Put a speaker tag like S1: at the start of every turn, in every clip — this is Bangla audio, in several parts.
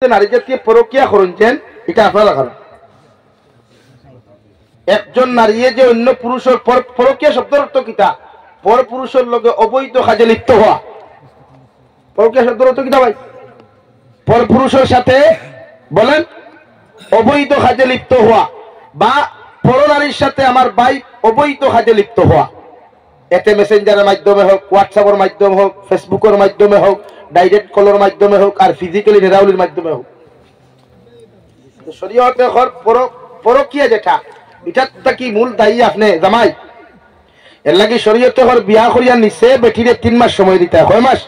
S1: নারী জাতীয় পরকীয়া করছেন এটা আপনারা কারণ একজন নারী যে অন্য পুরুষের পরকীয়া শব্দের অর্থ কিতা পর পুরুষের লগে অবৈধ কাজে লিপ্ত হওয়া। পরকীয়া শব্দের অর্থ কিতা ভাই? পর পুরুষের সাথে বলেন অবৈধ কাজে লিপ্ত হওয়া বা পর নারীর সাথে আমার ভাই অবৈধ কাজে লিপ্ত হওয়া। এতে মেসেঞ্জারের মাধ্যমে হোক, হোয়াটসঅ্যাপের মাধ্যমে হোক, ফেসবুকের মাধ্যমে হোক, ডাইরেক্ট কলের মাধ্যমে হোক, আর ফিজিক্যালি নিরাউলির মাধ্যমে হোক। শরীয়তে পরকীয়া যেটা এটা কি মূল দায়ী আপনি জামাই এর লাগি শরীয়তে বিয়া করিয়া নিছে বেটিরে 3 মাস সময় দিতে হয়। 6 মাস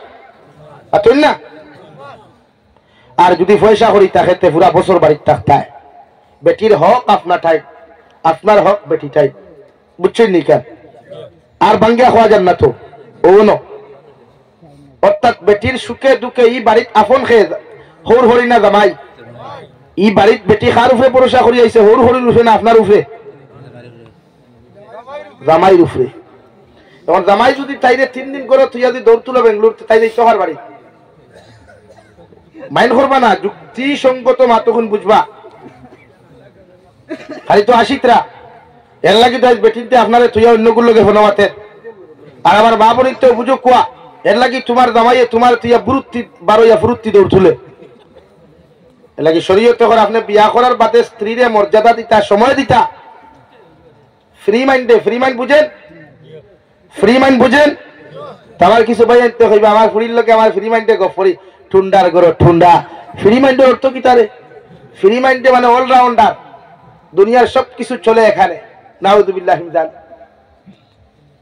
S1: আতুন না। আর যদি পয়সা করি তাকে পুরা বছর বাড়িতে থাকতে হয়। বেটির হক আপনার ঠাই, আপনার হক বেটি ঠাই, বুঝছেন নি কেন? আর ভাঙ্গিয়া খাওয়া যান না তো ও ন। অর্থাৎ বেটির সুখে দুঃখে ই বাড়িত আপন খেয়ে হৌর হরি না জামাই। ই বাড়িত বেটি কার উপরে ভরসা করি আইছে? হৌর হরির উপরে না আপনার উপরে? জামাইর উপরে। এখন জামাই যদি তাইরে 3 দিন করে তুই যদি দৌড় তুলো বেঙ্গলোর তাইরে তোহার বাড়ি মাইন করবা না, যুক্তি সঙ্গত মাতখন বুঝবা। খালি তো আসিতরা এর লাগি তো বেটিতে আপনারে তুই অন্যগুলোকে ফোনামাতে আর আমার মা বোনির তো বুঝো কোয়া এর লাগি তোমার জামাইয়ে তোমার তুই বুরুত্তি 12 ফুরুত্তি দৌড় তুলে। এর লাগি শরীয়তে করে আপনি বিয়া করার বাদে স্ত্রীরে মর্যাদা দিতা, সময় দিতা। ফ্রি মাইন্ডে, ফ্রি মাইন্ড বুঝেন? ফ্রি মাইন্ড বুঝেন? তোমার কিছু ভাই আনতে হইবে আমার ফুরির লোকে আমার ফ্রি মাইন্ডে গফরি ঠুন্ডার গরো ঠুন্ডা। ফ্রি মাইন্ডের অর্থ কি তারে? ফ্রি মাইন্ডে মানে অলরাউন্ডার, দুনিয়ার সবকিছু চলে এখানে। নাউযুবিল্লাহি মিন যালিক।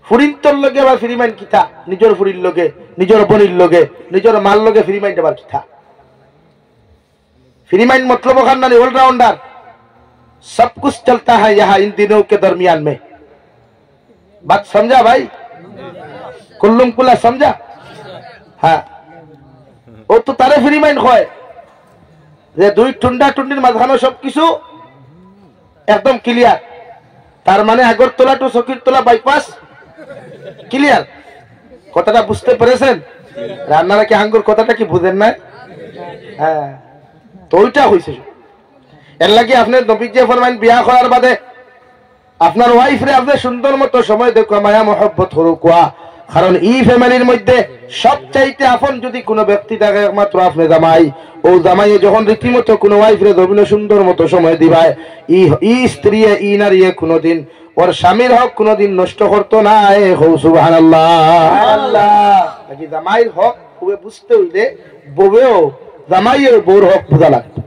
S1: ফুরিন্তর লগে আবার ফ্রি মাইন্ড কিতা? নিজের ফুরির লগে, নিজের বোনির লগে, নিজের মাল লগে ফ্রি মাইন্ড আবার কিতা? फ्री माइंड मतलब खाना नहीं, ऑलराउंडर, सब कुछ चलता है यहाँ इन दिनों के दरमियान में। बात समझा भाई? कुल्लुम कुल्ला समझा? हाँ वो तो तारे फ्री माइंड खोए যে দুই ঠুন্ডা টুন্ডির মাঝখানে সবকিছু একদম ক্লিয়ার। তার মানে আগরতলা টু সকিরতলা বাইপাস ক্লিয়ার। কথাটা বুঝতে পেরেছেন? রান্নারা কি আঙ্গুর কথাটা কি বুঝেন না? হ্যাঁ তো ওইটা হয়েছে। এর লাগে আপনার নবীজি ফরমান বিয়া করার বাদে আপনার ওয়াইফরে আপনি সুন্দর মতো সময় দেখো, মায়া মহব্বত হরুকুয়া। কারণ এই ফ্যামিলির মধ্যে সবচাইতে আপন যদি কোনো ব্যক্তি থাকে একমাত্র আপনি জামাই। ও জামাইয়ে যখন রীতিমতো কোনো ওয়াইফরে ধরবিন সুন্দর মতো সময় দিবায়, ই স্ত্রী ই নারী কোনোদিন ওর স্বামীর হক কোনোদিন নষ্ট করতো না। সুবহানাল্লাহ। জামাইয়ের হক খুবই বুঝতে হইলে বউয়েও জামাইয়ের বউর হক বোঝা লাগতো।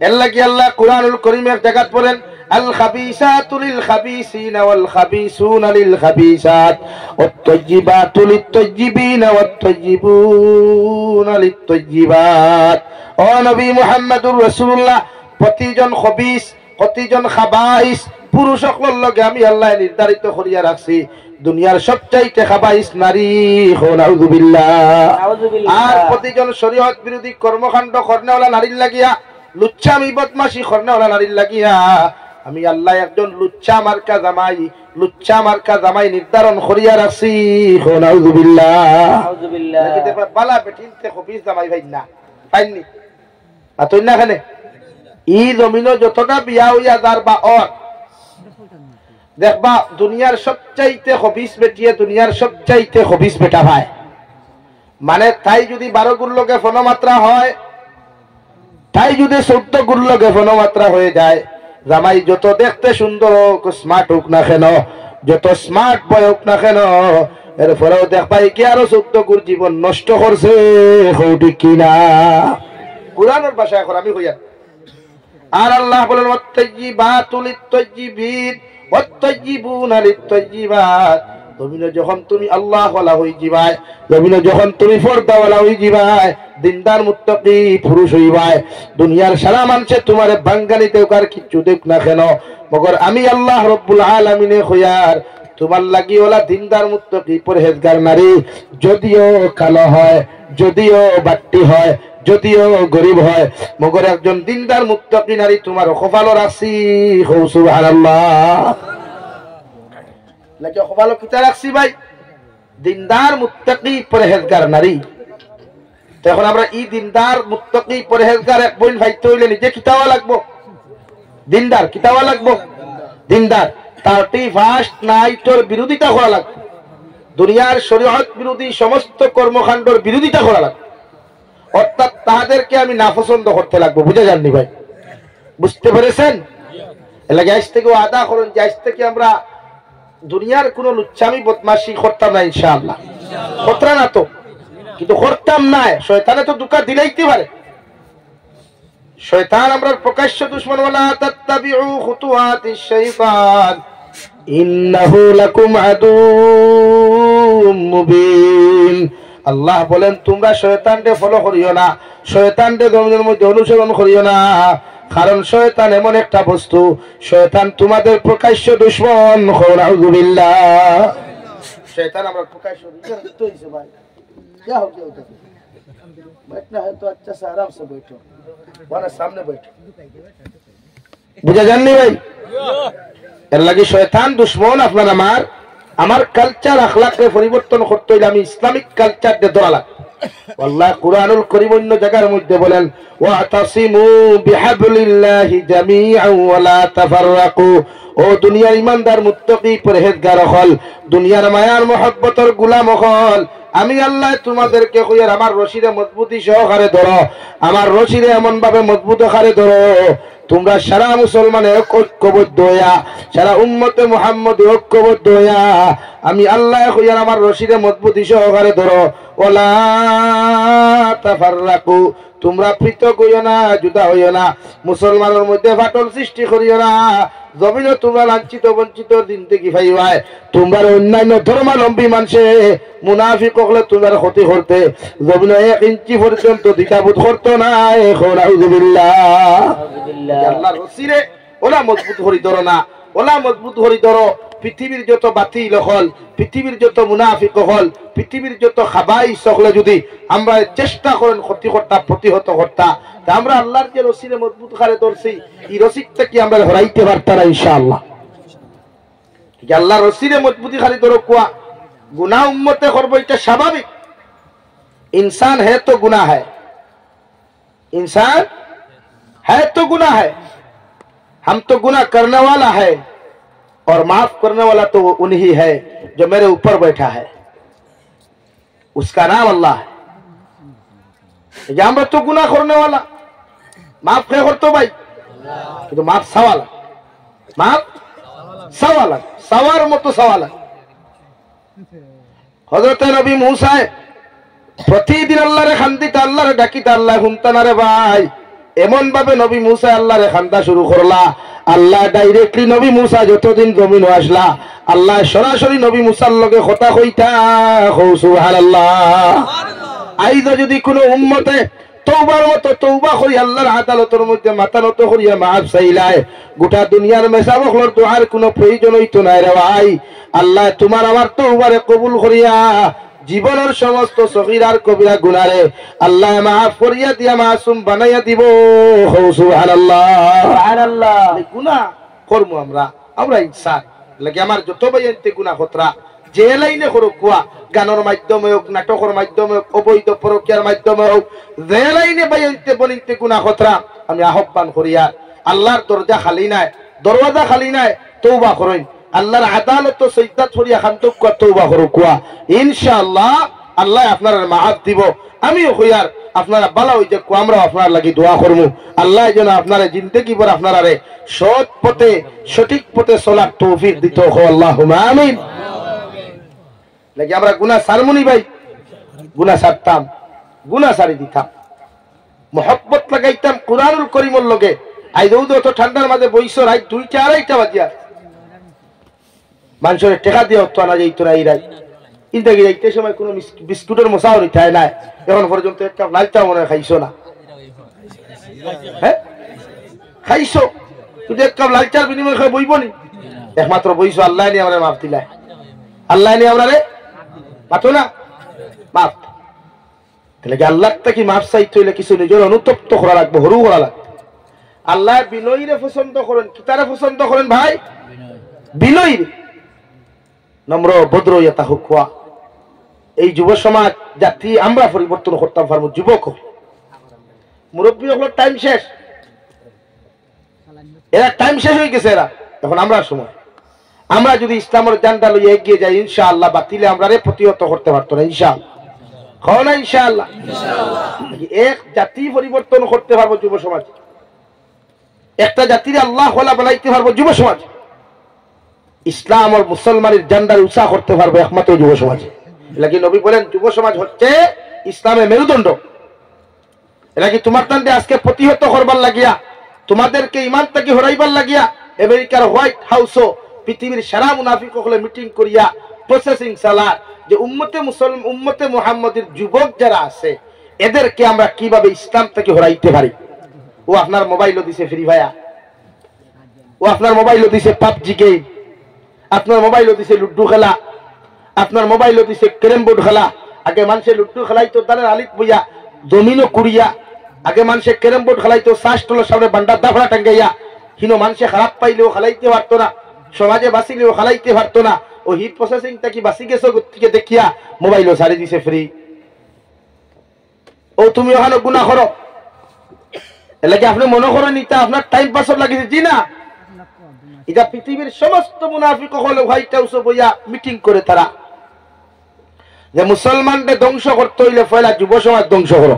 S1: এর লাগি আল্লাহ কুরআনুল কারীমের জায়গাত বলেন আল খাবিসাতু লিল খাবিসিনা ওয়াল খাবিসুনা লিল খাবিসাত ওয়াত তাইয়্যিবাতু লিত তাইয়্যিবিনা ওয়াত তাইয়্যিবুনা লিত তাইয়্যিবাত। ও নবী মুহাম্মদুর রাসূলুল্লাহ, প্রতিজন খবিস প্রতিজন খাবাইস পুরুষ সকলের লগে আমি আল্লাহ নির্ধারিত করিয়া রাখছি দুনিয়ার সবচাইতে খাবাইস নারী। নাউযুবিল্লাহ। আর প্রতিজন শরীয়ত বিরোধী কর্মকাণ্ড করনেওয়ালা নারীর লাগিয়া, লুচ্চামি বদমাশি করনেওয়ালা নারীর লাগিয়া আমি আল্লাহ একজন লুচ্চা মার্কা জামাই, লুচ্চা মার্কা জামাই নির্ধারণ করিয়া রাখছি। নাউযুবিল্লাহ। নাউযুবিল্লাহ। বালা বেটিনতে খবিস জামাই ভাই না পাইনি আতই না খানে ই জমিনো যতটা বিয়া হইয়া যার বা অর দেখবা দুনিয়ার সবচাইতে খবিস বেটিয়ে দুনিয়ার সবচাইতে খবিস বেটা ভাই। মানে তাই যদি 12 গুণ লোকে ফনমাত্রা হয়, তাই যদি 14 গুণ লোকে ফনমাত্রা হয়ে যায়, জামাই যত দেখতে সুন্দর হোক স্মার্ট হোক না কেন, যত স্মার্ট বয় হোক না কেন, এরপরেও দেখবাই কি আরো 14 গুণ জীবন নষ্ট করছে। ঠিক কিনা? কুরআনের ভাষায় এখন আমি হইয়া। আর আল্লাহ বলেন ওয়াত-তাইয়্যিবাতু লিত-তাইয়্যিবিন ওয়াত-তাইয়্যিবুনা লিত-তাইয়্যিবাত। জমিনে যখন তুমি আল্লাহ ওয়ালা হই যাবাই, জমিনে যখন তুমি পর্দা ওয়ালা হই যাবাই, দিনদার মুত্তাকি পুরুষ হইবাই, দুনিয়ার সারা মানুষে তোমারে বাঙ্গালিতে কার কিচ্ছু দেখ না কেন, মগর আমি আল্লাহ রব্বুল আলামিনে খয়ার তোমার লাগি ওলা দিনদার মুত্তাকি পরহেজগার নারী, যদিও কালো হয়, যদিও বাট্টি হয়, যদিও গরিব হয়, মগর একজন দিনদার মুত্তাকি নারী তোমার কপাল রাখছি। সুবহানাল্লাহ। লাগে কপাল কিতা রাখছি ভাই? দিনদার মুত্তাকি পরহেজগার নারী। এখন আমরা ই দিনদার মুত্তাকি পরহেজগার এক বইন ভাইতে হইলে নিজে কিতাবা লাগবো, দিনদার কিতাবা লাগবো, দিনদার 31 নাইটর বিরোধিতা করা লাগবে, দুনিয়ার শরীয়ত বিরোধী সমস্ত কর্মকাণ্ডের বিরোধিতা করা লাগবে, অর্থাৎ তাদেরকে আমি নাপছন্দ করতে লাগবো। বুঝে যাননি ভাই? বুঝতে পেরেছেন? এলাকা আজ থেকে আদা করেন যে আজ থেকে আমরা দুনিয়ার কোন লুচ্ছামি বদমাশি করতাম না, ইনশাআল্লাহ। করতাম না তো, কিন্তু করতাম না, শয়তানে তো দুঃখ দিলাইতে পারে। শয়তান আমরা প্রকাশ্য দুশমন। ওয়ালা তাত্তাবিউ খুতুওয়াতিশ শাইতান ইন্নাহু লাকুম আদুউম মুবিন। আল্লাহ বলেন তোমরা শয়তানকে ফলো করিও না, শয়তানকে তোমাদের মধ্যে অনুসরণ করিও না, কারণ শয়তান এমন একটা বস্তু, শয়তান তোমাদের প্রকাশ্য দুশমন। নাউযুবিল্লাহ। শয়তান আমরা প্রকাশ্য দুশমন হইছে ভাই। क्या हो गया उधर? बैठना है तो अच्छा से आराम से बैठो, वरना सामने बैठो। बुझा जाननी भाई? এর লাগি শয়তান দুশমন। আপনার আমার কালচার আখলাকে পরিবর্তন করতে হইলে আমি ইসলামিক কালচার দিয়ে ধরা লাগবে। আল্লাহ কুরআনুল কারীম অন্য জায়গার মধ্যে বলেন ওয়াতাসিমু বিহাবলিল্লাহি জামিআন ওয়া লা তাফাররাকু। ও দুনিয়ার ইমানদার মুত্তাকি পরহেজগার হল, দুনিয়ার মায়ার মহব্বতের গোলাম হল, আমি আল্লাহ তোমাদেরকে কইয়ার আমার রশিরে মজবুতি সহকারে ধরো, আমার রশিরে এমন ভাবে মজবুত আকারে ধরো তোমরা সারা মুসলমানে ঐক্যবদ্ধ হইয়া, সারা উম্মতে মুহাম্মদ ঐক্যবদ্ধ হইয়া আমি আল্লাহ কইয়ার আমার রশিরে মজবুতি সহকারে ধরো। ওয়ালা তাফাররাকু, তোমরা পৃথক হইও না, জুদা হইও না, মুসলমানের মধ্যে ফাটল সৃষ্টি করিও না। জমিনে তোমরা লাঞ্ছিত বঞ্চিত দিন থেকে ভাই তোমরা অন্যান্য ধর্মাবলম্বী মানুষে মুনাফিক হলে তোমরা ক্ষতি করতে জমিনে 1 ইঞ্চি পর্যন্ত দ্বিধাবোধ করতো না। আল্লাহর রসিলে ওলা মজবুত করি ধরো না, ওলা মজবুত করি ধরো। পৃথিবীর যত বাতিল হল, পৃথিবীর যত মুনাফিক হল, পৃথিবীর যত খাবাইস হলে যদি আমরা চেষ্টা করেন ক্ষতি করতা, প্রতিহত করতা, তা আমরা আল্লাহর যে রসিলে মজবুত করে ধরছি এই রসিদটা কি আমরা হরাইতে পারতাম না ইনশাআল্লাহ। আল্লাহর রসিলে মজবুতি খালি ধরো কুয়া গুনাহ উম্মতে করবো, এটা স্বাভাবিক। इंसान है तो गुनाह है, इंसान है तो गुनाह है। हम तो गुनाह करने वाला है और माफ करने वाला तो उन्हीं है जो मेरे ऊपर बैठा है, उसका नाम अल्लाह है। আমরা তো গুনাহ করने वाला, মাফ কে করতো ভাই? কিন্তু মাফ সওয়ালা, মাফ সওয়ালা, সওয়ার মতো সওয়ালা। হযরত নবী মুসা প্রতিদিন আল্লাহরে খান্দিতা, আল্লাহরে ডাকিতা, আল্লাহ হুমতানা রে ভাই। এমন ভাবে নবী মুসা আল্লাহরে খান্দা শুরু করলা, আল্লাহ ডাইরেক্টলি নবী মুসা যতদিন জমিন আসলা আল্লাহ সরাসরি নবী মুসার লগে কথা কইতা। সুবহানাল্লাহ। আইজ যদি কোনো উম্মতে তওবার মতো তওবা করি আল্লাহর আদালতের মধ্যে মাথা নত করিয়া মাফ চাইলায়, গোটা দুনিয়ার মেসাবকলর দোয়ার কোনো প্রয়োজন হইতো না রে ভাই। আল্লাহ তোমার আমার তওবারে কবুল করিয়া জীবনের সমস্ত সগীরার কবিরা গুনারে আল্লাহ মাফ করিয়া দিয়া মাসুম বানাইয়া দিব। সুবহানাল্লাহ, সুবহানাল্লাহ। গুনাহ করব আমরা ইনসান লাগে আমার যত বাইতে গুনাহ খতরা যে লাইনে করো কুয়া, গানের মাধ্যমে হোক, নাটকের মাধ্যমে হোক, অবৈধ পরকীয়ার মাধ্যমে হোক, যে লাইনে বাইতে বনিতে গুনাহ খতরা আমি আহ্বান করিয়া আল্লাহর দরজা খালি নাই, দরওয়াজা খালি নাই, তওবা করেন। আল্লাহর আদালত তো সৈয়দাত ফরিয়া খান্তক তওবা করো কুয়া, ইনশাআল্লাহ আল্লাহ আপনার মাফ দিব। আমিও কইয়ার আপনারা ভালো হইতে কুয়া, আমরা আপনার লাগি দোয়া করব আল্লাহ যেন আপনারা জিন্দেগি ভর আপনারা সৎ পথে সঠিক পথে চলার তৌফিক দিত। আল্লাহুম্মা আমিন। লাগি আমরা গুনাহ সারমুনি ভাই, গুনাহ সারতাম, গুনাহ সারি দিতাম, মোহব্বত লাগাইতাম কুরআনুল কারীমের লগে। আইজও তো ঠান্ডার মাঝে বইছো রাত 2টা 2:30 বাজিয়া মানুষের টেকা দিয়ে হতো না যাইতো না। এই রাত ইন্দাগি যাইতে সময় কোনো বিস্কুটের মশাও নিতে নাই, এখন পর্যন্ত এক কাপ লাল চা মনে হয় খাইছো না। হ্যাঁ খাইছো, তুই এক কাপ লাল চার বিনিময় খাই বইব নি? একমাত্র বইছো আল্লাহ নিয়ে আমরা মাফ দিলাই, আল্লাহ নিয়ে আমরা রে মাতো না মাফ। তাহলে কি আল্লাহ কি মাফ চাইতে হইলে কিছু নিজের অনুতপ্ত করা লাগবে, হরু করা লাগবে। আল্লাহ বিনয়ীরে পছন্দ করেন, কিতারে পছন্দ করেন ভাই? বিনয়ী, নম্র ভদ্র ইয়া হুকুয়া। এই যুব সমাজ জাতি আমরা পরিবর্তন করতাম পারবো। যুবক মুরব্বী হলো টাইম শেষ, এরা টাইম শেষ হয়ে গেছে, এরা এখন আমরা সময়। আমরা যদি ইসলামের জান্ডা লইয়া এগিয়ে যাই ইনশাআল্লাহ বাতিলে আমরা প্রতিহত করতে পারতো না ইনশাআল্লাহ। খাও না ইনশাআল্লাহ। এক জাতি পরিবর্তন করতে পারবো যুব সমাজ, একটা জাতির আল্লাহ ওয়ালা বানাইতে পারবো যুব সমাজ, ইসলাম আর মুসলমানের জান্ডার উৎসাহ করতে পারবো একমাত্র যুব সমাজ। এলাকি নবী বলেন যুব সমাজ হচ্ছে ইসলামের মেরুদণ্ড। এলাকি তোমার তান্ডে আজকে প্রতিহত করবার লাগিয়া, তোমাদেরকে ইমান থেকে হরাইবার লাগিয়া আমেরিকার হোয়াইট হাউসও পৃথিবীর সারা মুনাফিক হলে মিটিং করিয়া প্রসেসিং চালায় যে উম্মতে মুহাম্মদের যুবক যারা আছে এদেরকে আমরা কিভাবে ইসলাম থেকে হরাইতে পারি। ও আপনার মোবাইলও দিছে ফ্রি ফায়ার, ও আপনার মোবাইলও দিছে পাবজি গেম, আপনার মোবাইলও দিছে লুড্ডু খেলা, আপনার মোবাইলও দিছে ক্যারেম বোর্ড খেলা। আগে মানুষে লুড্ডু খেলাইতো দানের আলিত বইয়া জমিনও কুড়িয়া, আগে মানুষে ক্যারেম বোর্ড খেলাইতো শ্বাস টলের সামনে বান্ডার দাফড়া টাঙ্গাইয়া, হিনো মানুষে খারাপ পাইলেও খেলাইতে পারতো না, সমাজে বাঁচিলেও খেলাইতে পারতো না। ও হিট প্রসেসিংটা কি বাঁচি গেছো থেকে দেখিয়া মোবাইলও ছাড়ি দিছে ফ্রি। ও তুমি ওখানে গুণা করো, এলাকি আপনি মনে করেন এটা আপনার টাইম পাসও লাগিয়েছে। জি না, এটা পৃথিবীর সমস্ত মুনাফিক হলে হোয়াইট হাউসে বইয়া মিটিং করে তারা যে মুসলমানদের ধ্বংস করতে হইলে পয়লা যুব সমাজ ধ্বংস করো।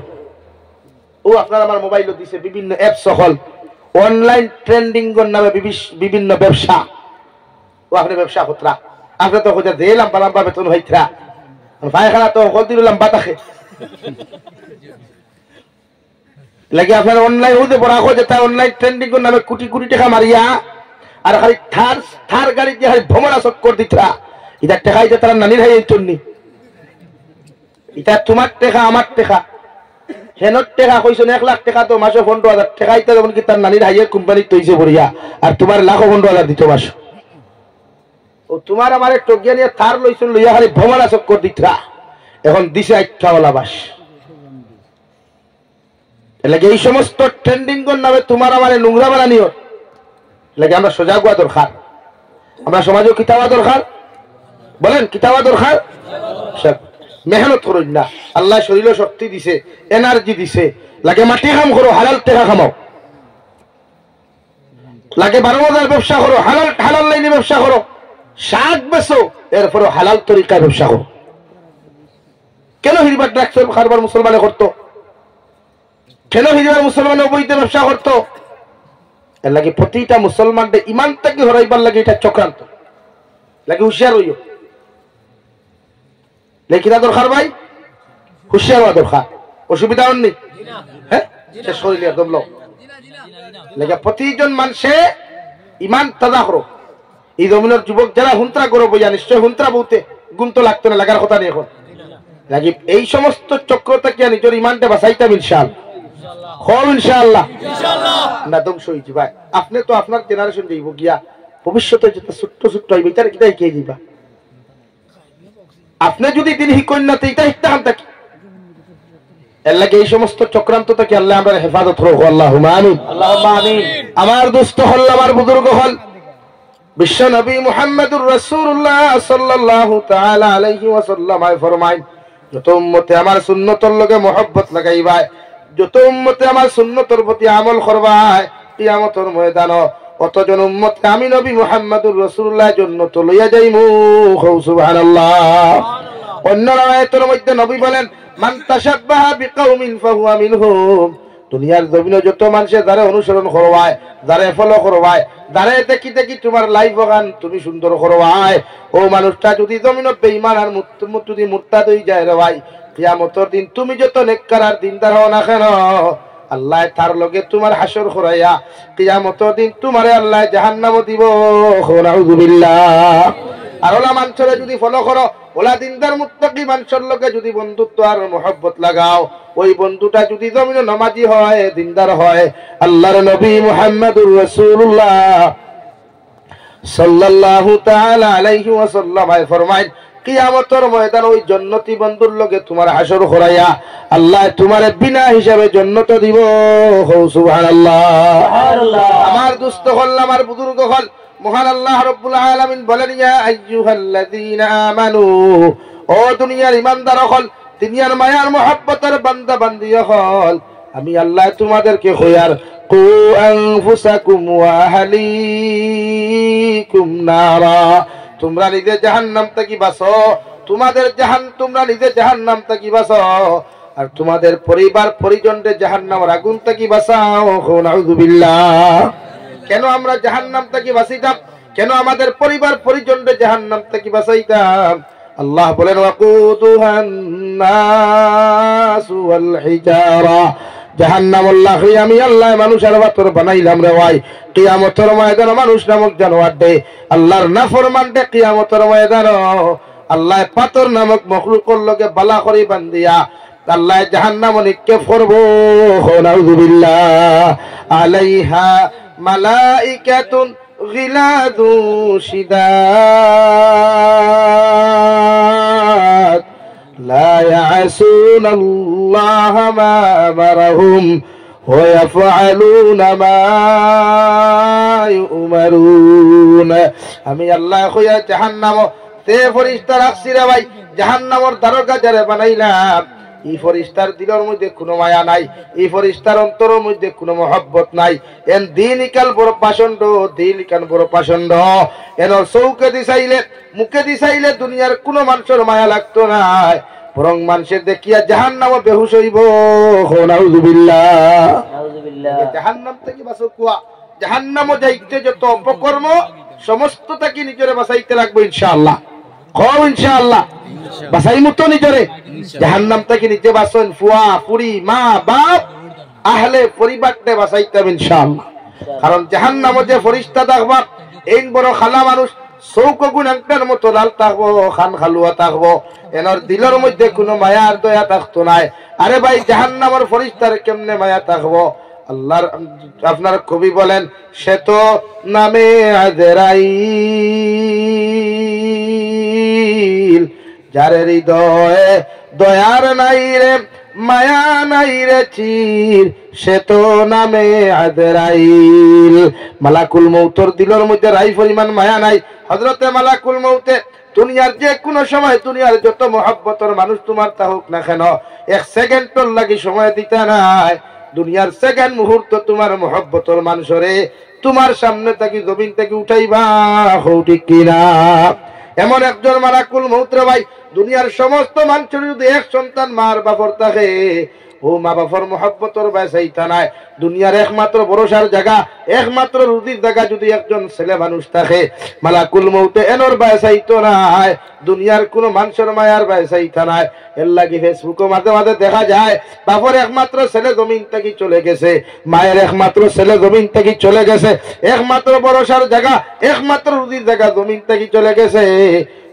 S1: ও আপনার আমার মোবাইলও দিছে বিভিন্ন অ্যাপ সকল অনলাইন ট্রেন্ডিং এর নামে বিভিন্ন ব্যবসা। ও আপনি ব্যবসা হতরা, আপনি তো কোথায় যে লম্বা লম্বা বেতন হইতরা, পায়খানা তো কদিন লম্বা থাকে লাগে আপনার অনলাইন হতে পড়া যে তার অনলাইন ট্রেন্ডিং এর নামে কোটি কোটি টাকা মারিয়া আর খালি থার গাড়ি দিয়ে খালি ভ্রমণা চক্কর দিতরা। এটা টেকাইতে তারা নানির হাই চন্নি, এটা তোমার টেকা আমার টেকা, হেনত টেকা কইছেন 1 লাখ টাকা তো মাসে 15,000 টেকাইতে যেমন কি তার নানির হাইয়ের কোম্পানি তৈছে পড়িয়া আর তোমার লাখো 15,000 দিত মাস। ও তোমার আমার টগিয়া নিয়ে থার লইছেন লইয়া খালি ভ্রমণা চক্কর দিতরা, এখন দিছে আইটাওয়ালা বাস। এলাকে এই সমস্ত ট্রেন্ডিং এর নামে তোমার আমার নোংরা বানানিও লাগে আমরা সজাগ হওয়া দরকার। আমরা সমাজেও কিতাবা দরকার, বলেন কিতাবা দরকার। মেহনত করুন না, আল্লাহ শরীর শক্তি দিছে, এনার্জি দিছে, লাগে মাটি কাম করো, হালাল টেকা খামাও, লাগে 12 বাজার ব্যবসা করো, হালাল লাইনে ব্যবসা করো, শাক বেচো, এরপরে হালাল তরিকায় ব্যবসা করো। কেন হিরবার ড্রাগস খারবার মুসলমানে করতো, কেন হিরবার মুসলমানে অবৈধ ব্যবসা করতো? এর লাগে প্রতিটা মুসলমানদের ইমান থেকে হরাইবার লাগে এটা চক্রান্ত, লাগে হুঁশিয়ার হইও। লেখিনা দরকার ভাই, হুঁশিয়ার হওয়া দরকার। অসুবিধা হননি? হ্যাঁ, শরীরে দমল লেগে প্রতিজন মানুষে ইমান তাজা করো। এই জমিনের যুবক যারা হুন্ত্রা করো বইয়া নিশ্চয় হুন্ত্রা বলতে গুণ তো লাগতো না, লাগার কথা নেই। এখন লাগে এই সমস্ত চক্র থেকে নিজের ইমানটা বাঁচাইতাম ইনশাআল্লাহ। ইনশাআল্লাহ না ধ্বংস হয়েছি ভাই। আপনি তো আপনার জেনারেশন যাইব গিয়া ভবিষ্যতে যেটা ছোট্ট ছোট্ট হইবে এটার কিটাই কে যাইবা। আপনি যদি দিন হিকইন না তো এটা হিকতাম থাকি। এর লাগে এই সমস্ত চক্রান্ত থেকে আল্লাহ আমরা হেফাজত করুক। আল্লাহুম্মা আমিন, আল্লাহুম্মা আমিন। আমার দোস্ত হল, আমার বুজুর্গ হল বিশ্ব নবী মুহাম্মদুর রাসূলুল্লাহ সাল্লাল্লাহু তাআলা আলাইহি ওয়াসাল্লাম ফরমায়, যত উম্মতে আমার সুন্নতর লগে মহব্বত লাগাইবা, যত উম্মতে আমার সুন্নতর প্রতি আমল করবায়, কিয়ামতের ময়দানে অতজন উম্মতকে আমি নবী মুহাম্মদুর রাসূলুল্লাহ জান্নাত লইয়া যাইমু। সুবহানাল্লাহ। অন্য রায়াতের মধ্যে নবী বলেন, মান তাশাব্বাহা বিকাউমিন ফাহুয়া মিনহুম। দুনিয়ার জমিনে যত মানুষে যারা অনুসরণ করবায়, যারা ফলো করবায়, যারা দেখি দেখি তোমার লাইফ বাগান তুমি সুন্দর করবায়, ও মানুষটা যদি জমিনে বেঈমান আর যদি মুরতাদ হয়ে যায় রে ভাই, কিয়ামতের দিন তুমি যত নেককার আর দিনদার হও না কেন, আল্লাহ তার লগে তোমার হাসর করাইয়া কিয়ামতের দিন তোমারে আল্লাহ জাহান্নামে দিব। নাউযুবিল্লাহ। আর ওলা মানুষের যদি ফলো করো, ওলা দিনদার মুত্তাকি মানুষের লগে যদি বন্ধুত্ব আর মহব্বত লাগাও, ওই বন্ধুটা যদি জমিনে নামাজি হয়, দিনদার হয়, আল্লাহর নবী মুহাম্মদুর রাসূলুল্লাহ সাল্লাল্লাহু তাআলা আলাইহি ওয়াসাল্লাম ফরমায়, কিয়ামতের ময়দান ওই জান্নাতি বন্ধুর লগে তোমার হাসর করাইয়া আল্লাহ তোমারে বিনা হিসাবে জান্নাত দিব। সুবহানাল্লাহ, সুবহানাল্লাহ। আমার দোস্ত হল, আমার বুজুর্গ হল, মহান আল্লাহ রাব্বুল আলামিন বলেন, ইয়া আইয়ুহাল্লাযীনা আমানু, ও দুনিয়ার ইমানদার হল, দুনিয়ার মায়ার মোহাব্বতের বান্দা বান্দি হল, আমি আল্লাহ তোমাদেরকে হইয়ার কু আনফুসাকুম ওয়া আহলিকুম নারা, তোমরা নিজে জাহান্নাম থেকে বাঁচো, তোমরা নিজে জাহান্নাম থেকে বাঁচো, আর তোমাদের পরিবার পরিজনদের জাহান্নামের আগুন থেকে বাঁচাও। নাউযুবিল্লাহ। কেন আমরা জাহান্নাম থেকে বাঁচিতাম? কেন আমাদের পরিবার পরিজনদের জাহান্নাম থেকে বাঁচাইতাম? আল্লাহ বলেন ওয়াকুদুহান নাসু ওয়াল হিজারা, জাহান্নামুল্লাহ আমি আল্লাহ মানুষের পাথর বানাইলাম রে ভাই। কিয়ামতের ময়দানে মানুষ নামক জানোয়ার দে, আল্লাহর নাফরমান দে কিয়ামতের ময়দানে আল্লাহ পাথর নামক মখলুকের লগে বালা করে বান্ধিয়া আল্লাহ জাহান্নাম নিক্ষেপ করব। নাউযুবিল্লাহ। আলাইহা মালাইকাতুন গিলাদু শিদাদ লা ইয়াসুনাল্লাহ মা আমারহুম ওয়া ইয়াফআলুনা মা ইউমারুন। আমি আল্লাহ কইয়া জাহান্নাম তে ফেরেশতা রাখছি রে ভাই, জাহান্নামের দারোগা যারে বানাইলাম, এই ফেরেশতার দিলের মধ্যে কোনো মায়া নাই, এই ফেরেশতার অন্তরের মধ্যে কোনো মহব্বত নাই। এন দিন ইকাল বড় পাষণ্ড, দিল ইকাল বড় পাষণ্ড। এন চৌকে দিছাইলে মুখে দিছাইলে দুনিয়ার কোনো মানুষের মায়া লাগতো না, বরং মানুষের দেখিয়া জাহান্নামে বেহুশ হইব। নাউযুবিল্লাহ। জাহান্নাম থেকে বাঁচো কুয়া, জাহান্নামে যাইতে যত অপকর্ম সমস্তটাকে নিজরে বাঁচাইতে লাগবে ইনশাআল্লাহ। কও ইনশাআল্লাহ। বাঁচাইমু তো নিজরে, জাহান্নাম থেকে নিজে বাঁচেন, ফুয়া পুরি মা বাপ আহলে পরিবারকে বাঁচাইতে হবে ইনশাআল্লাহ। কারণ জাহান্নামে যে ফেরেশতা দেখবা এই বড় খালা মানুষ চৌকো গুণ আংটার মতো লাল থাকবো, খান খালুয়া থাকবো, এনার দিলের মধ্যে কোনো মায়া আর দয়া থাকতো নাই। আরে ভাই জাহান্নামের ফেরেশতার কেমনে মায়া থাকবো? আল্লাহর আপনার কবি বলেন, সে তো নামে আজরাইল, যার হৃদয়ে দয়ার নাই রে মায়া নাই রে চির, সে তো নামে আজরাইল। মালাকুল মউতর দিলের মধ্যে রাই পরিমাণ মায়া নাই। হযরতে মালাকুল মউতে দুনিয়ার যে কোনো সময় দুনিয়ার যত মহব্বতের মানুষ তোমার তা হোক না কেন, এক সেকেন্ডের লাগি সময় দিতে নাই। দুনিয়ার সেকেন্ড মুহূর্ত তোমার মহব্বতের মানুষরে তোমার সামনে থেকে জমিন থেকে উঠাইবা, হও ঠিক কিনা? এমন একজন মালাকুল মউত রে ভাই, দুনিয়ার সমস্ত মানুষের যদি এক সন্তান মার বাপর থাকে, ও মা বাপর মহব্বতের বাসাইতা নাই। দুনিয়ার একমাত্র ভরসার জায়গা, একমাত্র রুজির জায়গা যদি একজন ছেলে মানুষ থাকে, মালাকুল মউতে এনর বাসাইতো নাই, দুনিয়ার কোনো মানুষের মায়ার বাসাইতা নাই। এর লাগি ফেসবুকে মাঝে মাঝে দেখা যায় বাপর একমাত্র ছেলে জমিন থেকে চলে গেছে, মায়ের একমাত্র ছেলে জমিন থেকে চলে গেছে, একমাত্র ভরসার জায়গা, একমাত্র রুজির জায়গা জমিন থেকে চলে গেছে।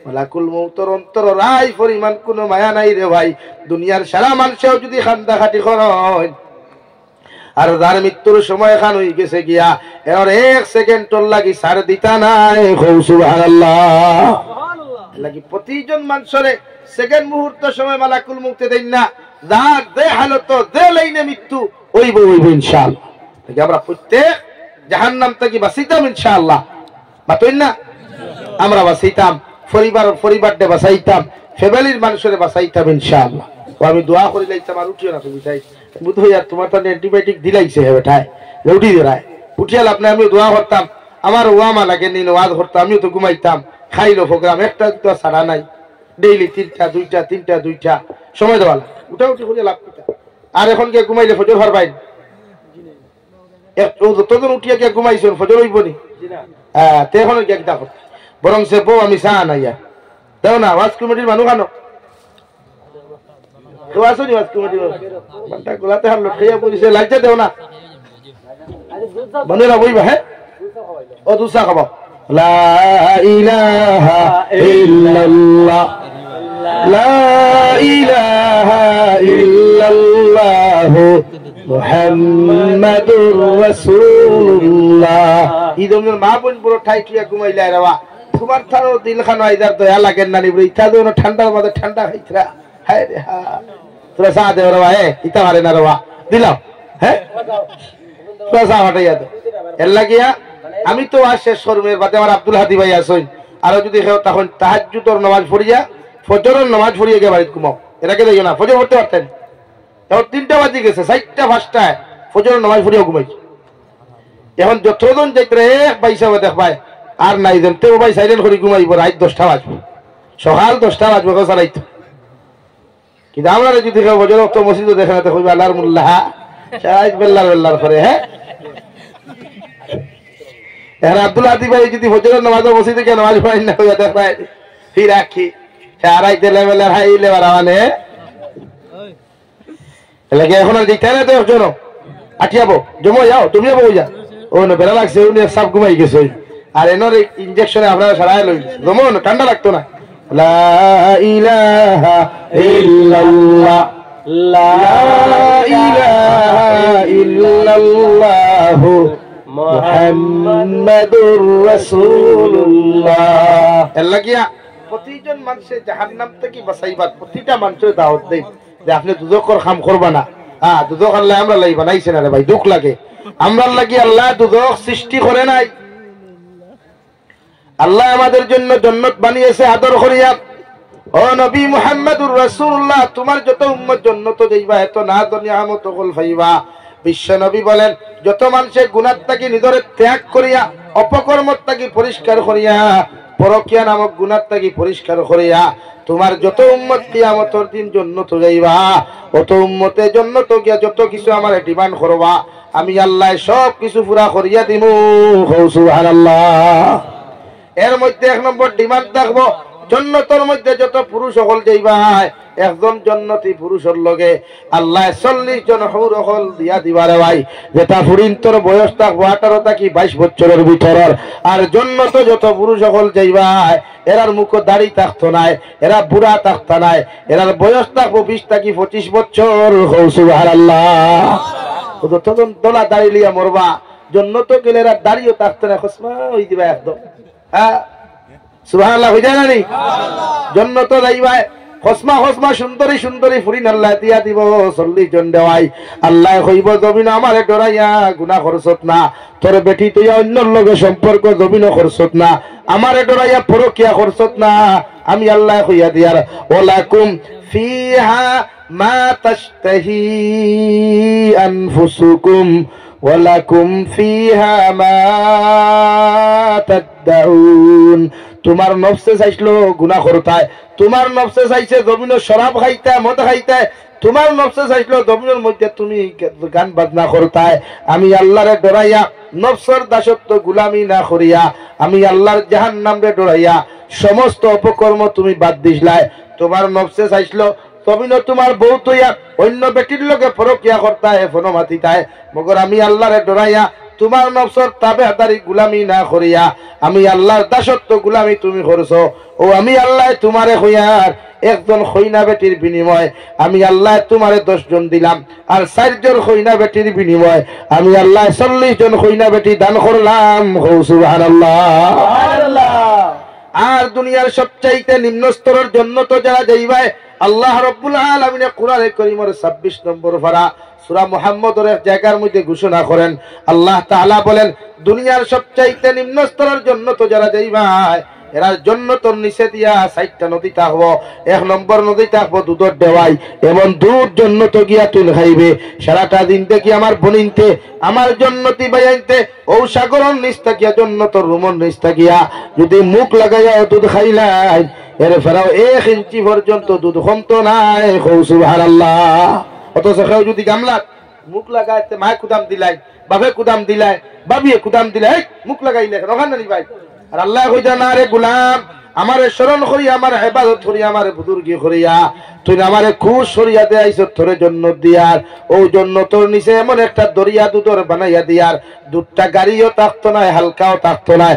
S1: মালাকুল মউতর অন্তর রাই পরিমাণ কোনো মায়া নাই রে ভাই। দুনিয়ার সারা মানুষেও যদি খান্দা খাটি করেন, আর যার মৃত্যুর সময় খান হয়ে গেছে গিয়া, এর এক সেকেন্ডর লাগি সার দিতা নাই। সুবহানাল্লাহ। লাগি প্রতিজন মানুষের সেকেন্ড মুহূর্ত সময় মালাকুল মউতে দেন না, যার যে হালত যে লাইনে মৃত্যু হইব ইনশাআল্লাহ। আমরা প্রত্যেক জাহান্নাম থেকে বাঁচিতাম ইনশাআল্লাহ। বাতইন না? আমরা বাঁচিতাম, পরিবারটা বাঁচাইতাম, ফ্যামিলির মানুষের বাঁচাইতাম ইনশাআল্লাহ। আমি দোয়া করে লাইতাম, আর উঠিও না তুমি চাই বুধ হই, আর তোমার তো অ্যান্টিবায়োটিক দিলাইছে হে বেটায়, উঠি দেয় উঠিয়াল আপনি, আমি দোয়া করতাম, আমার ওয়ামা লাগে নি ওয়াজ করতাম, আমিও তো ঘুমাইতাম, খাইলো প্রোগ্রাম একটা তো ছাড়া নাই, ডেইলি তিনটা দুইটা সময় দেওয়া লাগে, উঠা উঠি করে লাভ করতাম। আর এখন কে ঘুমাইলে ফজর হওয়ার বাইন যতজন উঠিয়া কে ঘুমাইছেন ফজর হইব নি? হ্যাঁ, তে এখন একটা করতাম, বরং সে বউ আমি চা নাই দেও না। ওয়াজ কমিটির মানুষ আনো আসো নি, ওয়াজ কমিটির গোলাতে হারলো খেয়ে পড়িছে, লাজ্জা দেও না মানুষরা বইবা। হ্যাঁ, ও দুসা খাবা। লা ইলাহা ইল্লাল্লাহ, লা ইলাহা ইল্লাল্লাহ মুহাম্মাদুর রাসূলুল্লাহ। এই ধরনের মা বোন পুরো ঠাইটিয়া ঘুমাইলে রেওয়া তোমার থারো দিল খানো আইদার দয়া লাগেন না নিবরে ইচ্ছা দেও না, ঠান্ডার মধ্যে ঠান্ডা খাইতরা। হায় রে হা, তোরা চা দেও রেওয়া, ইতা মারে না রেওয়া দিলাম। হ্যাঁ, তোরা চা হটাইয়া দে। এর লাগিয়া আমি তো আজ শেষ করবো, এর বাদে আমার আব্দুল হাদি ভাই আসইন, আরো যদি তখন তাহাজ্জুদের নামাজ পড়িয়া ফজরের নামাজ পড়িয়ে গিয়ে বাড়িতে ঘুমাও, এটাকে যাইও না। ফজর পড়তে পারতেন, এখন 3টা বাজে গেছে, 4টা 5টায় ফজরের নামাজ পড়িয়ে ঘুমাইছে। এখন যতজন যাইতে পয়সা দেখবাই আর নাই যেন তেও ভাই সাইলেন্ট করে ঘুমাইব, রাত 10টা বাজবো, সকাল 10টা বাজবো চালাইতো। কিন্তু আমরা যদি ফজর ওয়াক্ত মসজিদে দেখে না তো কইবা আল্লাহর মোল্লা সারাইত বেল্লার বেল্লার করে। হ্যাঁ, এখন আব্দুল আতিক ভাই যদি ফজরের নামাজ মসজিদে কেন নামাজ পড়াই না হইয়া দেখবাই ফির রাখি সারাইতে লেভেলের হাইলে বাড়াবানে এলাকে এখন আর যেতে না তো একজন আঠিয়াবো জমো যাও, তুমিও বউ যা। ও না বেড়া লাগছে, উনি সব ঘুমাই গেছে। আর এনার ইনজেকশনে আপনারা সারাই লই জমো না, ঠান্ডা লাগতো না। লা ইলাহা ইল্লাল্লাহ লা ইলাহা ইল্লাল্লাহু মুহাম্মাদুর রাসূলুল্লাহ। এল্লা গিয়া প্রতিজন মানুষের জাহান্নাম থেকে বাঁচাইবার প্রতিটা মানুষের দাওয়াত দেই যে আপনি দুজকর কাম করবা না। হ্যাঁ, দুজক আল্লাহ আমরা লাই বানাইছে না রে ভাই, দুঃখ লাগে। আমরা লাগি আল্লাহ দুজক সৃষ্টি করে নাই, আল্লাহ আমাদের জন্য জান্নাত বানিয়েছে আদর করিয়া। ও নবী মুহাম্মদুর রাসূলুল্লাহ, তোমার যত উম্মত জান্নাত যাইবা এত না দুনিয়ামত কল ফাইবা। বিশ্ব নবী বলেন যত মানুষের গুনাহ থাকি নিজরে ত্যাগ করিয়া অপকর্ম থাকি পরিষ্কার করিয়া পরকিয়া নামক গুনাহ থাকি পরিষ্কার করিয়া তোমার যত উম্মত কিয়ামতের দিন জান্নাত যাইবা, অত উম্মতের জান্নাত গিয়া যত কিছু আমার ডিমান্ড করবা আমি আল্লাহ সব কিছু পুরা করিয়া দিমু। সুবহানাল্লাহ। এর মধ্যে 1 নম্বর ডিমান্ড থাকবো জান্নাতের মধ্যে যত পুরুষ সকল যাইবা একজন জান্নাতি পুরুষের লগে আল্লাহ 40 জন হুর হল দিয়া দিবারে ভাই, যেটা ফুরিন্তর বয়স থাকবো 18 থেকে 22 বছরের ভিতরের। আর জান্নাতে যত পুরুষ সকল যাইবা এরার মুখ দাড়ি থাকতো নাই, এরা বুড়া থাকতো নাই, এরার বয়স থাকবো 20 থেকে 25 বছর। সুবহানাল্লাহ। তখন দলা দাড়ি লিয়া মরবা, জান্নাত গেলে এরা দাড়িও থাকতো না, খসমা হই দিবা একদম। হ্যাঁ, সুবহানাল্লাহ হই যায় না নি? জান্নাত যাইবা খসমা খসমা সুন্দরী সুন্দরী ফুরিন আল্লাহ দিয়া দিব 40 জন দেওয়াই। আল্লাহ কইব জমিন আমারে ডরাইয়া গুনাহ করছত না, তোর বেটি তুই অন্যর লগে সম্পর্ক জমিনও করছত না, আমারে ডরাইয়া পরকিয়া করছত না, আমি আল্লাহ কইয়া দিয়ার ওয়ালাকুম ফিহা মা তাশতাহি আনফুসুকুম ওয়ালাকুম ফিহা মা তাদউন। তোমার নফসে চাইছিল গুনাহ করতায়, তোমার নফসে চাইছে জমিনের শরাব খাইতে মদ খাইতে, তোমার নফসে চাইছিল জমিনের মধ্যে তুমি গান বাজনা করতায়, আমি আল্লাহরে ডরাইয়া নফসের দাসত্ব গুলামি না করিয়া আমি আল্লাহর জাহান্নাম রে ডরাইয়া সমস্ত অপকর্ম তুমি বাদ দিছলাই। তোমার নফসে চাইছিল জমিনে তোমার বউ তৈয়া অন্য বেটির লগে পরকিয়া করতায় ফোনো মাতিতায়, মগর আমি আল্লাহরে ডরাইয়া তোমার নফসর তাবেদারি গুলামি না করিয়া আমি আল্লাহর দাসত্ব গুলামি তুমি করছো। ও আমি আল্লাহ তোমারে হইয়ার একজন খইনা বেটির বিনিময় আমি আল্লাহ তোমারে 10 জন দিলাম, আর 4 জন খইনা বেটির বিনিময় আমি আল্লাহ 40 জন খইনা বেটি দান করলাম। সুবহানাল্লাহ। আর দুনিয়ার সবচাইতে নিম্ন স্তরের জন্য তো যারা যাইবাই আল্লাহ রাব্বুল আলামিন কোরআনে কারীমের 26 নম্বর পারা সূরা মুহাম্মদের এক জায়গার মধ্যে ঘোষণা করেন, আল্লাহ তাআলা বলেন দুনিয়ার সবচাইতে নিম্ন স্তরের জন্য তো যারা যাইবাই এরা জান্নাতের নিচে দিয়া 4টা নদী থাকবো। 1 নম্বর নদী থাকবো দুধের দেওয়াই, এমন দুধ জান্নাতে গিয়া তুল খাইবে সারাটা দিন থেকে আমার বনিনতে আমার জান্নাতি বাইনতে ও সাগরের নিচ থাকিয়া জান্নাতের রুমের নিচ থাকিয়া যদি মুখ লাগাইয়া দুধ খাইলাই এর ফেরাও 1 ইঞ্চি পর্যন্ত দুধ কমতো নাই। সুবহানাল্লাহ। অথচ কেউ যদি গামলা মুখ লাগাইতে মায় কুদাম দিলাই, বাপে কুদাম দিলাই, বাবিয়ে কুদাম দিলাই, মুখ লাগাইলে রখান না ভাই। আর আল্লাহ কইতা না রে গোলাম আমারে স্মরণ করিয়া আমার ইবাদত করিয়া আমার বুজুর্গি করিয়া তুই আমারে খুশ করিয়া দে আইছ তোরে জান্নাত দিয়ার। ও জান্নাতের নিচে এমন একটা দরিয়া দুধর বানাইয়া দিয়ার, দুধটা গাড়িও থাকতো না, হালকাও থাকতো না,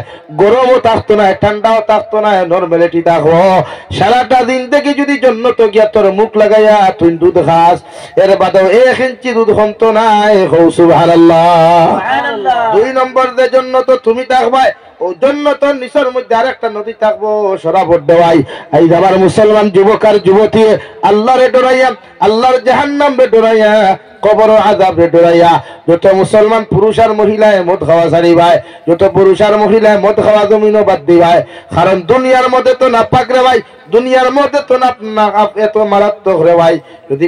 S1: গরমও থাকতো না, ঠান্ডাও থাকতো না, নরমালিটি থাকো। সারাটা দিন থেকে যদি জান্নাতে গিয়া তোর মুখ লাগাইয়া তুই দুধ খাস এর বাদেও 1 ইঞ্চি দুধ কমতো নাই। সুবহানাল্লাহ। 2 নম্বর দে জান্নাতে তুমি থাকবাই ওই জন্য তোর নিচের মধ্যে আরেকটা নদী থাকবো শরাবত দেওয়াই। এই আমার মুসলমান যুবক আর যুবতী, আল্লাহরে ডরাইয়া, আল্লাহর জাহান্নাম রে ডরাইয়া, কবর আযাব রে ডরাইয়া যত মুসলমান পুরুষ আর মহিলায় মদ খাওয়া ছাড়িবায়, যত পুরুষ আর মহিলায় মদ খাওয়া জমিনও বাদ দিবায়। কারণ দুনিয়ার মধ্যে তো নাপাক রে ভাই, দুনিয়ার মধ্যে তো না এত মারাত্মক রে ভাই। যদি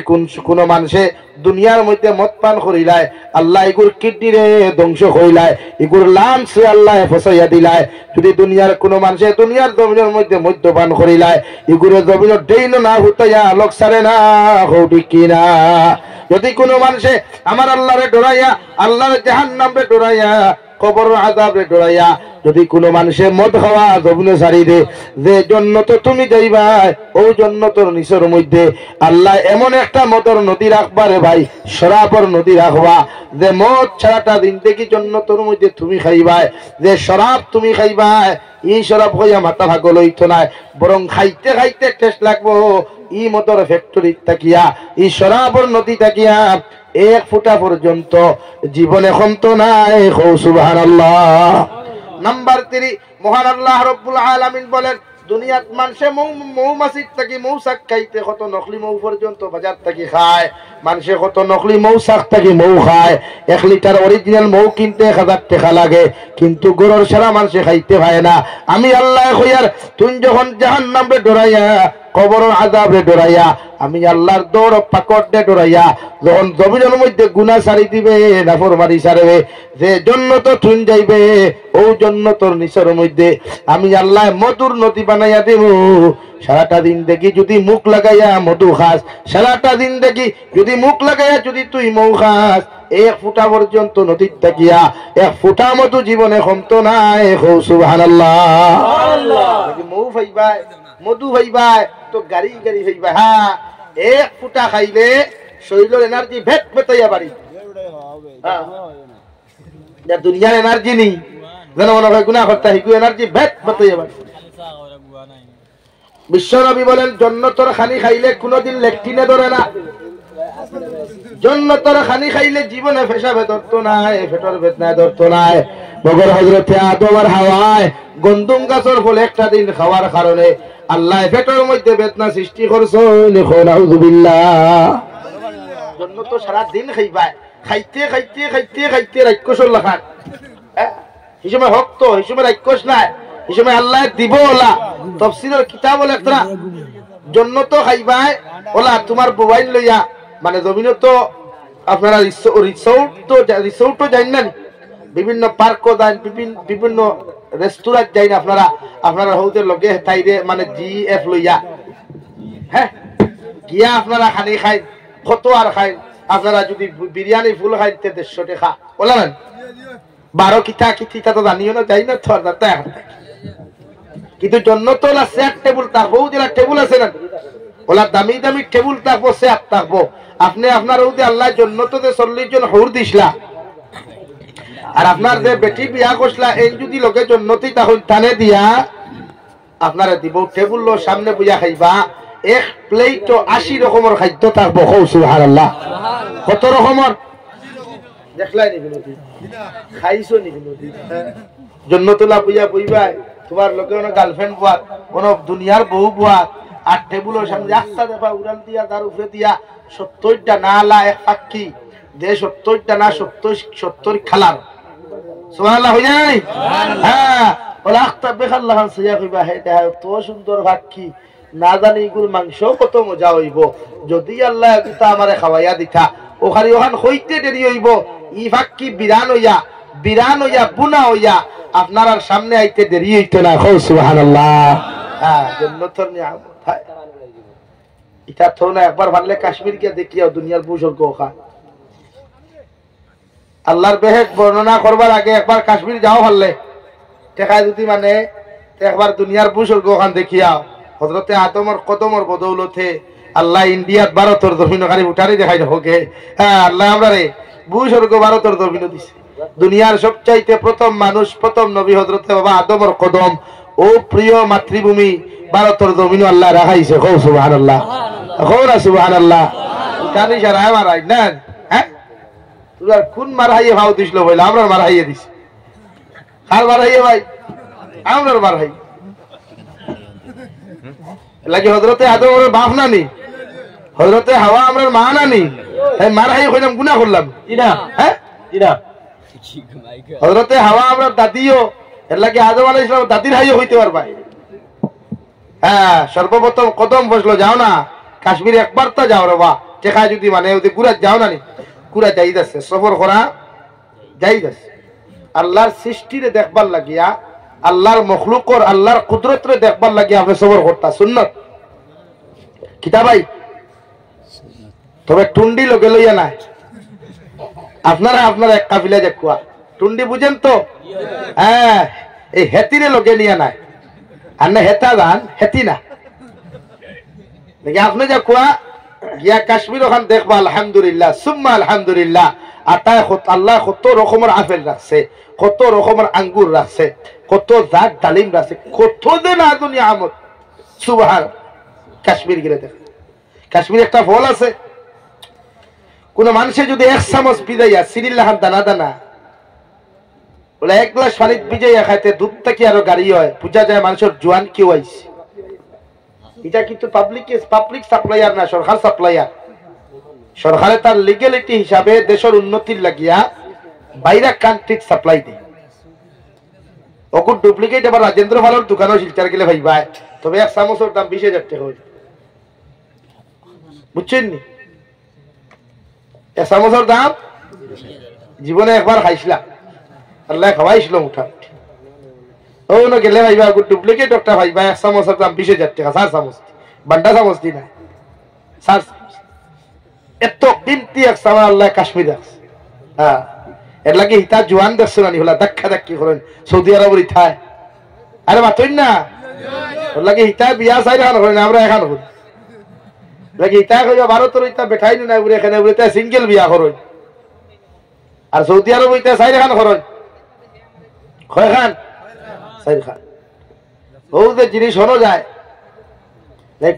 S1: কোনো মানুষে দুনিয়ার মধ্যে মদ পান করিলায়, আল্লাহ এগুর কিডনি রে ধ্বংস করিলায়, এগুর লাংস আল্লাহ ফসাইয়া দিলায়। যদি দুনিয়ার কোনো মানুষে দুনিয়ার জমিনের মধ্যে মদ্যপান করিলায়, এগুলো জমিনের ডেইন না হুতাইয়া লোক সারে না, হৌটি কিনা। যদি কোনো মানুষে আমার আল্লাহরে ডরাইয়া, আল্লাহর জাহান্নামে ডরাইয়া, কবর আযাবে ডরাইয়া যদি কোনো মানুষে মদ খাওয়া জমিনে ছাড়ি দে, যে জন্য তো তুমি যাইবা ওই জন্য তোর নিচের মধ্যে আল্লাহ এমন একটা মদর নদী রাখবা রে ভাই, শরাবর নদী রাখবা, যে মদ ছাড়াটা দিন থেকে জন্য তোর মধ্যে তুমি খাইবা, যে শরাব তুমি খাইবা, এই শরাব হইয়া মাথা ভাগল হইতো না, বরং খাইতে খাইতে টেস্ট লাগবো। ই মদর ফ্যাক্টরি তাকিয়া, ই শরাবর নদী তাকিয়া এক ফুটা পর্যন্ত জীবনে ক্ষমত নাই। সুবহানাল্লাহ। নাম্বার 3, মহান আল্লাহ রাব্বুল আলামিন বলেন, দুনিয়াত মানুষে মৌমাছির থাকি মৌচাক খাইতে কত নকলি মৌ পর্যন্ত বাজার থাকি খায়, মানুষে কত নকলি মৌচাক থাকি মৌ খায়। 1 লিটার অরিজিনাল মৌ কিনতে 1000 টাকা লাগে, কিন্তু গরুর সারা মানুষে খাইতে পায় না। আমি আল্লাহ কইয়ার, তুই যখন জাহান্নামে ডরাইয়া, কবর আযাবে ডরাইয়া, আমি আল্লাহর দৌড় পাকড়ে ডরাইয়া যখন জমিনের মধ্যে গুনাহ ছাড়ি দিবে, নাফরমানি ছাড়বে, যে জন্য তো তুই যাইবে ও জন্য তোর নিচের মধ্যে আমি আল্লাহ মধুর নদী বানাইয়া দেব। সারাটা দিন দেখি যদি মুখ লাগাইয়া মধু খাস, সারাটা দিন দেখি যদি মুখ লাগাইয়া যদি তুই মৌ খাস, 1 ফুটা পর্যন্ত নদীর তাকিয়া 1 ফুটা মধু জীবনে ক্ষমত নাই। সুবহানাল্লাহ। মৌ ভাইবাই, মধু ভাইবাই তো গাড়ি গাড়ি ভাইবা। হ্যাঁ, 1 ফুটা খাইলে শরীরের এনার্জি ভেট ভেটাইয়া বাড়ি। দুনিয়ার এনার্জি নেই, যেন মনে হয় গুনাহ করতে হিকু এনার্জি ভেট ভেটাইয়া বাড়ি। বিশ্বনবী বলেন, জন্নতর খানি খাইলে কোনদিন লেকটিনে ধরে না, জন্নতর খানি খাইলে জীবনে পেশাবে ধরতো নাই, পেটর বেদনায় ধরতো নাই। মগর হযরতে আদম আর হাওয়ায় গন্ধুম গাছের ফল একটা দিন খাওয়ার কারণে আল্লাহ পেটের মধ্যে বেদনা সৃষ্টি করছেন। নাউযুবিল্লাহ। জন্নত সারা দিন খাইবা, খাইতে খাইতে খাইতে খাইতে রাক্ষসর লাখান, এই সময় হক্ত, এই সময় রাক্ষস নাই, এই সময় আল্লাহ দিব ওলা। তাফসীরের কিতাব হল একটা, জন্নত খাইবা ওলা তোমার মোবাইল লইয়া, মানে জমিনে তো আপনারা রিসোর্টও যাই না, বিভিন্ন পার্কও যান, বিভিন্ন রেস্টুরেন্ট যাই না আপনারা, আপনারা হৌতে লগে তাইরে মানে GF লইয়া, হ্যাঁ গিয়া আপনারা খানি খাই, কত আর খাই। আপনারা যদি বিরিয়ানি ফুল খাই 150 টাকা ওলা না, 12 কিতা কিতা তো জানিও না, যাই না তো আর যাতে। কিন্তু জন্নত ওলা চেয়ার টেবুল থাকবো, যেটা টেবুল আছে না ওলা দামি দামি টেবুল থাকবো, চেয়ার থাকবো। আপনি আপনার ওদের আল্লাহ জন্নত 40 জন হুর দিসলা, আর আপনার যে বেটি বিয়া করছিলা এই যদি লোকে জন্নতি তখন টানে দিয়া আপনারা দিব, টেবুল সামনে বুঝা খাইবা, 1 প্লেট 80 রকমের খাদ্য থাকবো। সুবহানাল্লাহ। কত রকমের দেখলাই নিবি নদী, খাইছো নিবি নদী। জন্নতুল্লাহ বুঝা বুঝবা, তোমার লোকে গার্লফ্রেন্ড বুয়া, কোন দুনিয়ার বউ বুয়া, আর টেবুলের সামনে রাস্তা দেখা উড়াল দিয়া, তার উপরে দিয়া 70টা নালা, 1 পাখি দে 70টা না 70 খালার। সুবহানাল্লাহ হই নাই? হ্যাঁ, ওলা আখতা বেখাল্লাহ সিয়া কইবা, এটা এত সুন্দর পাখি, না জানি এগুলো মাংস কত মজা হইব, যদি আল্লাহ এটা আমারে খাওয়াইয়া দিতা। ওখানে ওখান হইতে দেরি হইব, ই পাখি বিরান হইয়া বুনা হইয়া আপনার আর সামনে আইতে দেরি হইতো না। সুবহানাল্লাহ। হ্যাঁ, জান্নাতের নিয়ামত এটা তো না, একবার ভাবলে কাশ্মীর গিয়ে দেখিও দুনিয়ার ভূস্বর্গ। আল্লাহর বেহেশত বর্ণনা করবার আগে একবার কাশ্মীর যাও ভাললে টেকা যদি মানে একবার দুনিয়ার ভূস্বর্গ ওখান দেখিয়াও। হযরতে আদমের কদমের বদৌলতে আল্লাহ ইন্ডিয়াত ভারতের জমিনকারী উঠারি দেখাই হোকে। হ্যাঁ, আল্লাহ আমরা রে ভূস্বর্গ ভারতের জমিন দিছে। দুনিয়ার সবচাইতে প্রথম মানুষ, প্রথম নবী হযরতে বাবা আদমের কদম, ও প্রিয় মাতৃভূমি ভারতের জমিন আল্লাহ রাখাইছে। সুবহানাল্লাহ। সুবহানাল্লাহ। জানি সারা মারাই না, হ্যাঁ কোন মারাইয়ে ভাও দিছিল বলে আমরা মারাইয়ে দিছি। কার মারাইয়ে ভাই? আমরার বার ভাই লাগি হযরতে আদমের বাপ নানি হযরতে হাওয়া আমরার মা নানি এই মার হাই কইলাম গুনাহ করলাম
S2: ইনা
S1: হ্যাঁ
S2: ইনা
S1: হযরতে হাওয়া আমরার দাদিও এর লাগি আদম আলাইহিস সালাম দাদির হাইও হইতে পারবা হ্যাঁ সর্বপ্রথম কদম বসলো যাও না কাশ্মীরে একবার তো যাও রে বা টেকা যদি মানে ওই কুরাত যাও না নি কুরা যাইতাছে সফর করা যাইতাছে আল্লাহর সৃষ্টিরে দেখবার লাগিয়া আল্লাহর মখলুকর আল্লাহর কুদরতরে দেখবার লাগিয়া আপনি সফর করতা সুন্নত কিতা ভাই তবে টুন্ডি লগে লইয়া নাই আপনারা আপনারা এক কাফিলা দেখুয়া টুন্ডি বুঝেন তো হ্যাঁ এই হেতিরে লগে নিয়া নাই আর না হেতা দান হেতি না দেখি আপনি যা কুয়া গিয়া কাশ্মীর ওখান দেখবা আলহামদুলিল্লাহ সুম্মা আলহামদুলিল্লাহ আতায় আল্লাহ কত রকমের আপেল রাখছে কত রকমের আঙ্গুর রাখছে কত জাত ডালিম রাখছে কত যে না দুনিয়া আমত সুবহান কাশ্মীর গেলে দেখ কাশ্মীর একটা ফল আছে কোন মানুষে যদি এক চামচ ভিজাইয়া সিরিল্লাহান দানা দানা বলে এক গ্লাস পানি ভিজাইয়া খাইতে দুধ থেকে আরো গাড়ি হয় বুঝা যায় মানুষের জোয়ান কেউ আইছে এটা কিন্তু পাবলিক সাপ্লাইয়ার না সরকার সাপ্লাইয়ার সরকারে তার লিগ্যালিটি হিসাবে দেশের উন্নতির লাগিয়া বাইরা কান্ট্রিক সাপ্লাই দেয় ওকুর ডুপ্লিকেট আবার রাজেন্দ্র ভালোর দোকানও শিলচার গেলে ভাই ভাই তবে এক চামচের দাম 20,000 টাকা হয়ে বুঝছেন নি এক চামচের দাম জীবনে একবার খাইছিলাম আল্লাহ খাওয়াইছিল মোটামুটি ও না গেলে ভাইবা ডুপ্লিকেট একটা ভাইবা এক চামচের দাম 20,000 টাকা 4 চামচ বান্ডা চামচ দি না 4 এত কিমতি এক চামচ আল্লাহ কাশ্মীর আছে হ্যাঁ এর লাগে হিতা জোয়ান দেখছো না হলা ধাক্কা ধাক্কি করেন সৌদি আরবের ইথায় আরে মাতই না ওর লাগে হিতা বিয়া চাই এখন করেন আমরা এখন করি লাগে হিতা কইবা ভারতের ইতা বেঠাই না উড়ে এখানে উড়ে সিঙ্গেল বিয়া করেন আর সৌদি আরব ইতা চাই এখন করেন কয় খান চাই খান ও যে জিনিস হলো যায়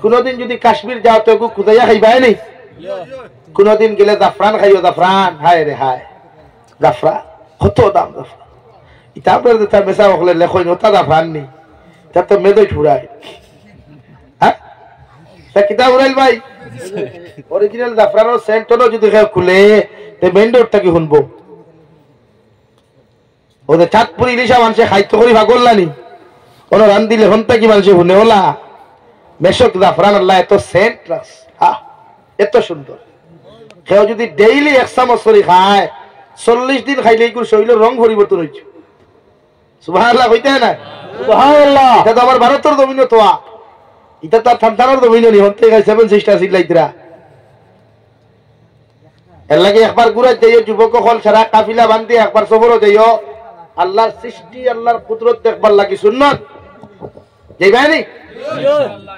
S1: কোনদিন যদি কাশ্মীর যাও তো খুদাইয়া খাইবাই নেই কোনদিন গেলে জাফরান খাইও জাফরান হায় রে হায় জাফরা কত দাম জাফরা ইটা আপনার তার মেসা বকলে লেখই ওটা জাফরান নেই এটা তো মেদই ঠুরায় হ্যাঁ কিতাব উড়াইল ভাই অরিজিনাল জাফরানোর সেন্টনও যদি খুলে মেইন রোডটা কি শুনবো ওদের চাঁদপুরি ইলিশা মানুষে খাইতে করি ভাগল্লানি কোনো রান দিলে হন্তা কি মানুষে শুনে ওলা মেশক জাফরান আল্লাহ এত সেন্ট রাখছে এত সুন্দর কেউ যদি ডেইলি 1 চামচ করে খায় 40 দিন খাইলে এগুলো শরীরের রং পরিবর্তন হয়েছে সুবহানাল্লাহ কইতে না সুবহানাল্লাহ এটা তো আমার ভারতের জমিন তো এটা তো থানথানোর জমিন নি হতে গায় 7 সিস্টার সিলাইতরা এর লাগে একবার ঘুরে যাইও যুবক হল সারা কাফিলা বান্ধি একবার সফরও যাইও আল্লাহর সৃষ্টি আল্লাহর কুদরত দেখবার লাগি সুন্নাত যাইবা নি ইনশাআল্লাহ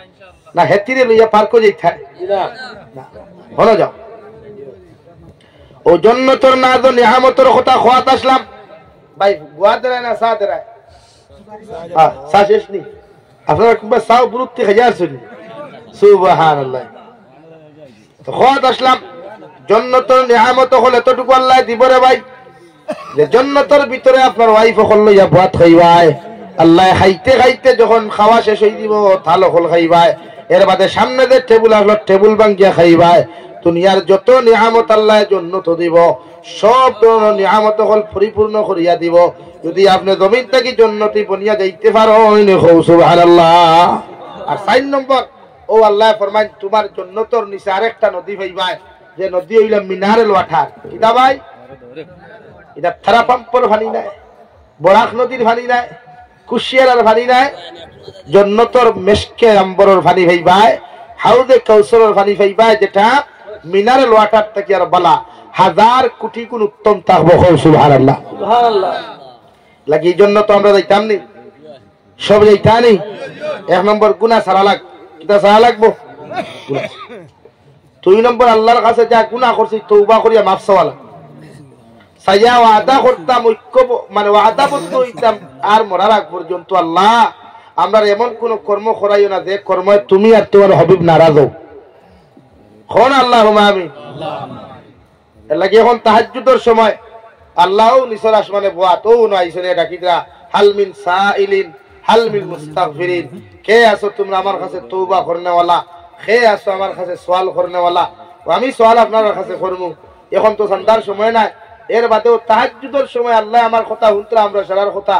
S1: না হেতিরে লইয়া পার কো যাইতা না হলো যাও ও জান্নাতের নাজ নিয়ামতের কথা খোয়াত আসলাম ভাই গোয়া দেরায় না সা দেরায় হ্যাঁ সা শেষ নি আপনারা কিংবা সাও বুরুত্তি হাজার শুনি সুবহানাল্লাহ তো খোয়াত আসলাম জান্নাতের নিয়ামত হলে এতটুকু আল্লাহ দিব রে ভাই যে জান্নাতের ভিতরে আপনার ওয়াইফ হল লইয়া ভাত খাইবাই আল্লাহ খাইতে খাইতে যখন খাওয়া শেষ হই দিব থালো হল খাইবাই এর বাদে সামনে যে টেবিল আসলো টেবিল ভাঙ্গিয়া খাইবাই দুনিয়ার যত নিয়ামত আল্লাহ জান্নাত দিব সব ধরনের নিয়ামত হল পরিপূর্ণ করিয়া দিব যদি আপনি জমিন থেকে জান্নাতি বনিয়া যাইতে পারেন সুবহানাল্লাহ আর 4 নম্বর ও আল্লাহ ফরমান তোমার জান্নাতের নিচে আরেকটা নদী পাইবাই যে নদী হইল মিনারেল ওয়াটার কিটা ভাই এটা থারা পাম্পর পানি নাই বরাক নদীর পানি নাই কুশিয়ারার পানি নাই জান্নাতের মেশকে আম্বরের পানি পাইবাই হাউজে কাউসারের পানি পাইবাই যেটা মিনারেল ওয়াটার থেকে আর বলা 1000 কোটি গুণ উত্তম থাকবো সুবহানাল্লাহ সুবহানাল্লাহ লাগি জন্য তো আমরা যাইতাম নি সব যাইতা নি 1 নম্বর গুনাহ সারা লাগ কিটা সারা লাগবো 2 নম্বর আল্লাহর কাছে যা গুনাহ করছি তওবা করিয়া মাফ চাওয়ালা সাইয়া ওয়াদা করতাম ঐক্য মানে ওয়াদা বদ্ধ হইতাম আর মরার আগ পর্যন্ত আল্লাহ আমরা এমন কোন কর্ম করাইও না যে কর্মে তুমি আর তোমার হাবিব নারাজ হও কোন আল্লাহুম্মা আমিন এর লাগি এখন তাহাজ্জুদের সময় আল্লাহও নিচের আসমানে বুয়াত ও নাইছরে ডাকিদরা হাল মিন সাইলিন হাল মিল মুস্তাগফিরিন, কে আছো তোমরা আমার কাছে তওবা করনেওয়ালা, কে আছো আমার কাছে সওয়াল করনেওয়ালা। আমি সওয়াল আপনার কাছে করবো। এখন তো সন্ধ্যার সময় নাই, এর বাদেও তাহাজ্জুদের সময় আল্লাহ আমার কথা শুনতে আমরা সারার কথা